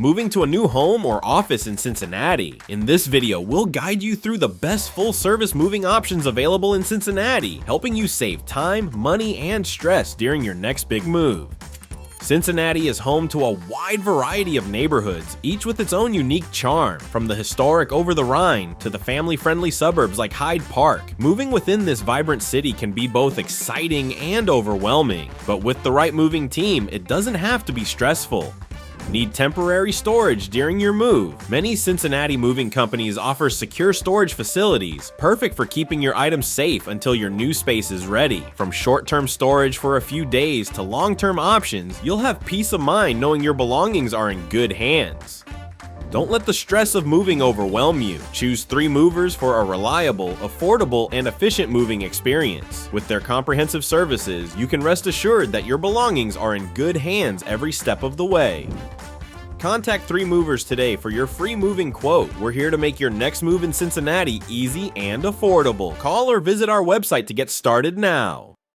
moving to a new home or office in Cincinnati. In this video, we'll guide you through the best full-service moving options available in Cincinnati, helping you save time, money, and stress during your next big move. Cincinnati is home to a wide variety of neighborhoods, each with its own unique charm, from the historic over the Rhine to the family-friendly suburbs like Hyde Park. Moving within this vibrant city can be both exciting and overwhelming, but with the right moving team, it doesn't have to be stressful. Need temporary storage during your move? Many Cincinnati moving companies offer secure storage facilities, perfect for keeping your items safe until your new space is ready. From short-term storage for a few days to long-term options, you'll have peace of mind knowing your belongings are in good hands. Don't let the stress of moving overwhelm you. Choose 3 movers for a reliable, affordable, and efficient moving experience. With their comprehensive services, you can rest assured that your belongings are in good hands every step of the way. Contact 3 Movers today for your free moving quote. We're here to make your next move in Cincinnati easy and affordable. Call or visit our website to get started now.